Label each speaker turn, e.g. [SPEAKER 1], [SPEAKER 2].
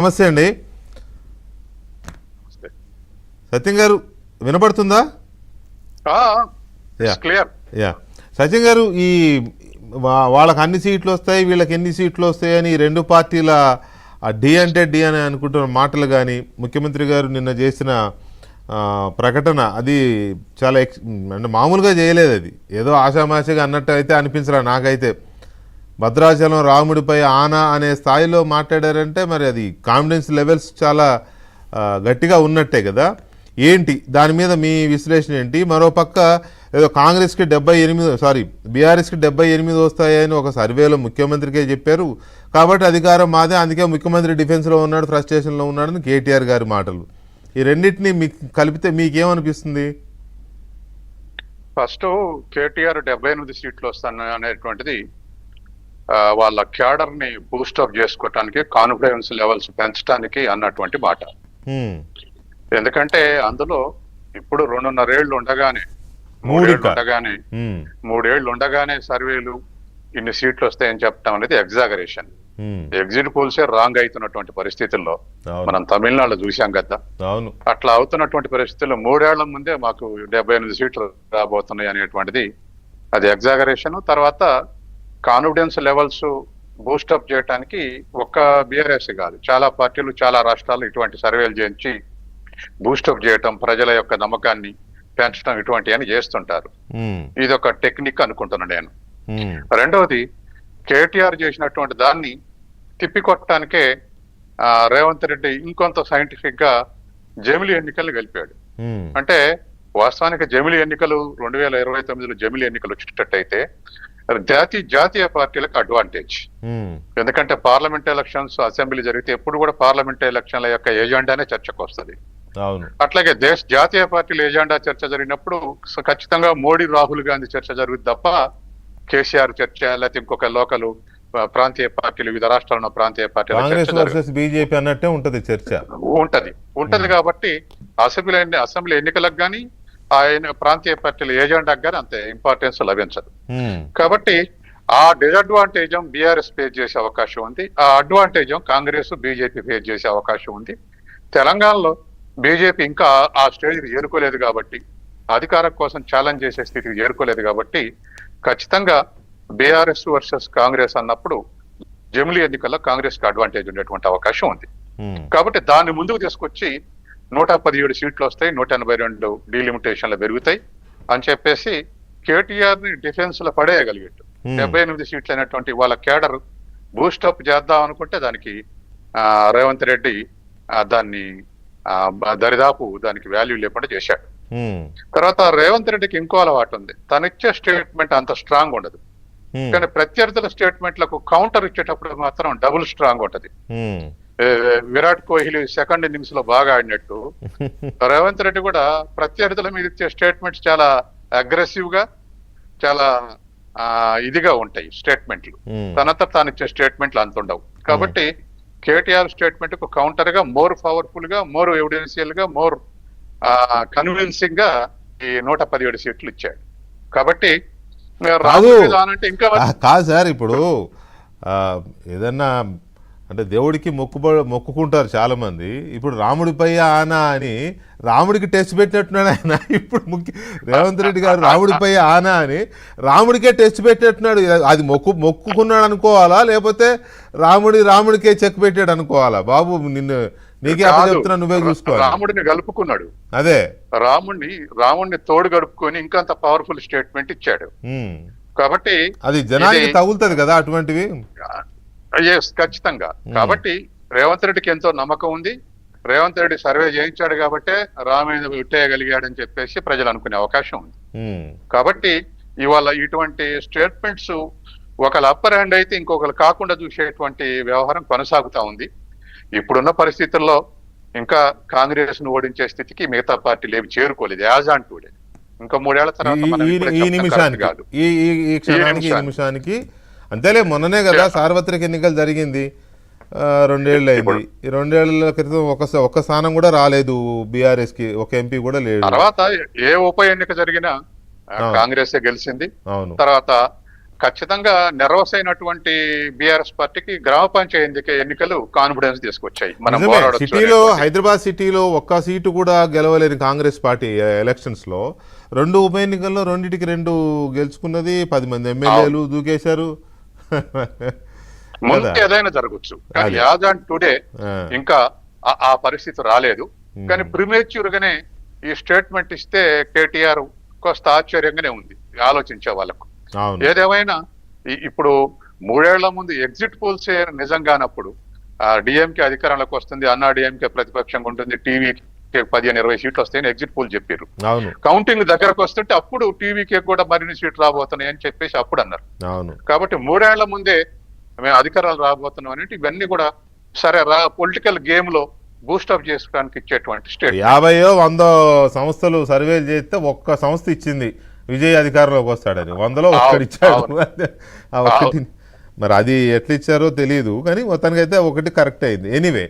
[SPEAKER 1] నమస్తే అండి. సత్యం గారు వినపడుతుందా? యా సత్యం గారు, ఈ వాళ్ళకి అన్ని సీట్లు వస్తాయి, వీళ్ళకి ఎన్ని సీట్లు వస్తాయని రెండు పార్టీల డి అంటే డి అని అనుకుంటున్న మాటలు కానీ, ముఖ్యమంత్రి గారు నిన్న చేసిన ప్రకటన అది చాలా అంటే మామూలుగా చేయలేదు. అది ఏదో ఆషామాషిగా అన్నట్టు అయితే అనిపించరా నాకైతే. భద్రాచలం రాముడిపై ఆనా అనే స్థాయిలో మాట్లాడారంటే మరి అది కాన్ఫిడెన్స్ లెవెల్స్ చాలా గట్టిగా ఉన్నట్టే కదా. ఏంటి దాని మీద మీ విశ్లేషణ ఏంటి? మరోపక్క ఏదో కాంగ్రెస్కి 78 బీఆర్ఎస్కి 78 వస్తాయని ఒక సర్వేలో ముఖ్యమంత్రికే చెప్పారు. కాబట్టి అధికారం మాదే, అందుకే ముఖ్యమంత్రి డిఫెన్స్లో ఉన్నాడు, ఫ్రస్ట్రేషన్లో ఉన్నాడని కేటీఆర్ గారి మాటలు. ఈ రెండింటిని మీకు కలిపితే మీకేమనిపిస్తుంది?
[SPEAKER 2] ఫస్ట్ కేటీఆర్ 78 సీట్లు వస్తాను అనేటువంటిది వాళ్ళ క్యాడర్ ని బూస్టప్ చేసుకోవటానికి, కాన్ఫిడెన్స్ లెవెల్స్ పెంచడానికి అన్నటువంటి మాట. ఎందుకంటే అందులో ఇప్పుడు 2.5 ఏళ్ళు ఉండగానే, 3 ఏళ్ళు ఉండగానే సర్వేలు ఇన్ని సీట్లు వస్తాయని చెప్పడం అనేది ఎగ్జాగరేషన్. ఎగ్జిట్ పోల్సే రాంగ్ అవుతున్నటువంటి పరిస్థితుల్లో మనం తమిళనాడులో చూసాం కదా. అట్లా అవుతున్నటువంటి పరిస్థితుల్లో 3 ఏళ్ల ముందే మాకు 78 సీట్లు రాబోతున్నాయి అనేటువంటిది అది ఎగ్జాగరేషన్. తర్వాత కాన్ఫిడెన్స్ లెవెల్స్ బూస్టప్ చేయడానికి ఒక్క బీఆర్ఎస్ కాదు, చాలా పార్టీలు చాలా రాష్ట్రాలు ఇటువంటి సర్వేలు చేయించి బూస్టప్ చేయటం, ప్రజల యొక్క నమ్మకాన్ని పెంచడం ఇటువంటివన్నీ చేస్తుంటారు. ఇది ఒక టెక్నిక్ అనుకుంటున్నాను నేను. రెండవది, కేటీఆర్ చేసినటువంటి దాన్ని తిప్పికొట్టడానికే రేవంత్ రెడ్డి ఇంకొంత సైంటిఫిక్ గా జమిలి ఎన్నికలు గెలిపాడు. అంటే వాస్తవానికి జమిలి ఎన్నికలు 2029లో జమిలి ఎన్నికలు వచ్చేటట్టయితే జాతీయ పార్టీలకు అడ్వాంటేజ్. ఎందుకంటే పార్లమెంట్ ఎలక్షన్స్, అసెంబ్లీ జరిగితే ఎప్పుడు కూడా పార్లమెంట్ ఎలక్షన్ల యొక్క ఎజెండానే చర్చకు వస్తుంది. అట్లాగే జాతీయ పార్టీల ఎజెండా చర్చ జరిగినప్పుడు ఖచ్చితంగా మోడీ రాహుల్ గాంధీ చర్చ జరుగుతుంది తప్ప కేసీఆర్ చర్చ లేకపోతే ఇంకొక లోకల్ ప్రాంతీయ పార్టీలు, వివిధ రాష్ట్రాల ప్రాంతీయ పార్టీలు
[SPEAKER 1] బీజేపీ అన్నట్టే ఉంటది చర్చ.
[SPEAKER 2] ఉంటది కాబట్టి అసెంబ్లీ ఎన్నికలకు కానీ ఆయన ప్రాంతీయ పార్టీల ఏజెండాకు కానీ అంత ఇంపార్టెన్స్ లభించదు. కాబట్టి ఆ డిసడ్వాంటేజ్ బీఆర్ఎస్ ఫేస్ చేసే అవకాశం ఉంది, ఆ అడ్వాంటేజ్ కాంగ్రెస్ బీజేపీ ఫేస్ చేసే అవకాశం ఉంది. తెలంగాణలో బీజేపీ ఇంకా ఆ స్టేజ్కి చేరుకోలేదు కాబట్టి, అధికారం కోసం ఛాలెంజ్ చేసే స్థితికి చేరుకోలేదు కాబట్టి ఖచ్చితంగా బీఆర్ఎస్ వర్సెస్ కాంగ్రెస్ అన్నప్పుడు జమిలీ ఎన్నికల్లో కాంగ్రెస్ కి అడ్వాంటేజ్ ఉండేటువంటి అవకాశం ఉంది. కాబట్టి దాన్ని ముందుకు తీసుకొచ్చి 117 సీట్లు వస్తాయి, 182 డీలిమిటేషన్లు పెరుగుతాయి అని చెప్పేసి కేటీఆర్ ని డిఫెన్స్ లో పడేయగలిగాడు. 78 సీట్లు అయినటువంటి వాళ్ళ కేడర్ బూస్టప్ చేద్దాం అనుకుంటే దానికి రేవంత్ రెడ్డి దాన్ని దరిదాపు దానికి వాల్యూ లేకుండా చేశాడు. తర్వాత రేవంత్ రెడ్డికి ఇంకో అలవాటు ఉంది, తనిచ్చే స్టేట్మెంట్ అంత స్ట్రాంగ్ ఉండదు, కానీ ప్రత్యర్థుల స్టేట్మెంట్లకు కౌంటర్ ఇచ్చేటప్పుడు మాత్రం డబుల్ స్ట్రాంగ్ ఉంటది. విరాట్ కోహ్లీ సెకండ్ ఇన్నింగ్స్ లో బాగా ఆడినట్టు రేవంత్ రెడ్డి కూడా ప్రత్యర్థుల మీద ఇచ్చే స్టేట్మెంట్స్ చాలా అగ్రెసివ్ గా, చాలా ఇదిగా ఉంటాయి స్టేట్మెంట్లు. తనంతా తాను ఇచ్చే స్టేట్మెంట్లు అంత ఉండవు. కాబట్టి కేటీఆర్ స్టేట్మెంట్ కు కౌంటర్ గా, మోర్ పవర్ఫుల్ గా, మోర్ ఎవిడెన్షియల్ గా, మోర్ కన్విన్సింగ్ గా ఈ 117 సీట్లు ఇచ్చాడు. కాబట్టి
[SPEAKER 1] ఇంకా కాదు సార్, ఇప్పుడు ఏదన్నా అంటే దేవుడికి మొక్కుకుంటారు చాలా మంది. ఇప్పుడు రాముడిపై ఆనా అని రాముడికి టెస్ట్ పెట్టినట్టున్నాడు ఆయన. ఇప్పుడు రేవంత్ రెడ్డి గారు రాముడిపై ఆనా అని రాముడికే టెస్ట్ పెట్టినట్టున్నాడు. అది మొక్కుకున్నాడు అనుకోవాలా, లేకపోతే రాముడికే చెక్ పెట్టాడు అనుకోవాలా? బాబు నీకే చెప్తున్నా, నువ్వే చూసుకోవాలి.
[SPEAKER 2] రాముడిని గలుపుకున్నాడు,
[SPEAKER 1] అదే
[SPEAKER 2] రాముడిని తోడు గడుపుకొని ఇంకంత పవర్ఫుల్ స్టేట్మెంట్ ఇచ్చాడు. కాబట్టి
[SPEAKER 1] అది జనానికి తగులుతుంది కదా అటువంటివి.
[SPEAKER 2] ఖచ్చితంగా. కాబట్టి రేవంత్ రెడ్డికి ఎంతో నమ్మకం ఉంది. రేవంత్ రెడ్డి సర్వే చేయించాడు కాబట్టే రామేంద్ర విట్టేయగలిగాడని చెప్పేసి ప్రజలు అనుకునే అవకాశం ఉంది. కాబట్టి ఇవాళ ఇటువంటి స్టేట్మెంట్స్ ఒకళ్ళు అప్పర్ హ్యాండ్ అయితే ఇంకొకరు కాకుండా చూసేటువంటి వ్యవహారం కొనసాగుతా ఉంది. ఇప్పుడున్న పరిస్థితుల్లో ఇంకా కాంగ్రెస్ ను ఓడించే స్థితికి మిగతా పార్టీలు ఏమి చేరుకోలేదు. యాజ్ ఆన్ టుడే ఇంకా 3 ఏళ్ల తర్వాత
[SPEAKER 1] ఈ నిమిషానికి అంతేలే. మొన్ననే కదా సార్వత్రిక ఎన్నికలు జరిగింది, 2 ఏళ్ళు అయింది. ఈ 2 ఏళ్ల క్రితం ఒక్క స్థానం కూడా రాలేదు బీఆర్ఎస్ కి, ఒక ఎంపీ కూడా లేడు.
[SPEAKER 2] తర్వాత ఏ ఉప ఎన్నిక జరిగినా కాంగ్రెస్ గెలిచింది. తర్వాత ఖచ్చితంగా నెర్వస్ అయినటువంటి బీఆర్ఎస్ పార్టీకి గ్రామ పంచాయతీ ఎన్నికలు కాన్ఫిడెన్స్ తీసుకొచ్చాయి. మనం
[SPEAKER 1] నిజమే.
[SPEAKER 2] పోరాడొచ్చు
[SPEAKER 1] సిటీలో
[SPEAKER 2] అనేటువంటి-
[SPEAKER 1] హైదరాబాద్ సిటీలో ఒక్క సీటు కూడా గెలవలేని కాంగ్రెస్ పార్టీ ఎలక్షన్స్ లో 2 ఉప ఎన్నికల్లో 2 గెలుచుకున్నది, 10 మంది ఎమ్మెల్యేలు దూకేశారు.
[SPEAKER 2] ముందు
[SPEAKER 1] కదా?
[SPEAKER 2] ఏదైనా జరగచ్చు, కానీ
[SPEAKER 1] అదే.
[SPEAKER 2] యాజ్ ఆన్ టుడే
[SPEAKER 1] ఆ,
[SPEAKER 2] ఇంకా ఆ పరిస్థితి రాలేదు. కానీ ప్రిమేచ్యూర్ గానే ఈ స్టేట్మెంట్ ఇస్తే కేటీఆర్ కొంత ఆశ్చర్యంగానే ఉంది ఆలోచించే వాళ్ళకు.
[SPEAKER 1] అవును.
[SPEAKER 2] ఏదేమైనా ఇప్పుడు 3 ఏళ్ల ముందు ఎగ్జిట్ పోల్స్ నిజంగానప్పుడు డిఎంకే అధికారంలోకి వస్తుంది, అన్నా డిఎంకే ప్రతిపక్షంగా ఉంటుంది, టీవీకి 15-20 సీట్లు వస్తాయని ఎగ్జిట్ పోల్ చెప్పారు.
[SPEAKER 1] అవును.
[SPEAKER 2] కౌంటింగ్ దగ్గరకు వస్తుంటే అప్పుడు టీవీకి కూడా మరిన్ని సీట్లు రాబోతున్నాయి అని చెప్పేసి అప్పుడు అన్నారు.
[SPEAKER 1] అవును.
[SPEAKER 2] కాబట్టి 3 ఏళ్ల ముందే మేము అధికారాలు రాబోతున్నాం అనేది ఇవన్నీ కూడా సరే పొలిటికల్ గేమ్ లో బూస్టప్ చేసుకోవడానికి ఇచ్చేటువంటి స్టేట్.
[SPEAKER 1] 50-100 సంస్థలు సర్వేలు చేస్తే ఒక్క సంస్థ ఇచ్చింది విజయ్ అధికారంలోకి వస్తాడని, 100లో ఒక్కడు ఇచ్చాడు. ఆ ఒక్కటి మరి అది ఎట్లా ఇచ్చారో తెలియదు, కానీ మొత్తానికి అయితే ఒకటి కరెక్ట్ అయింది. ఎనీవే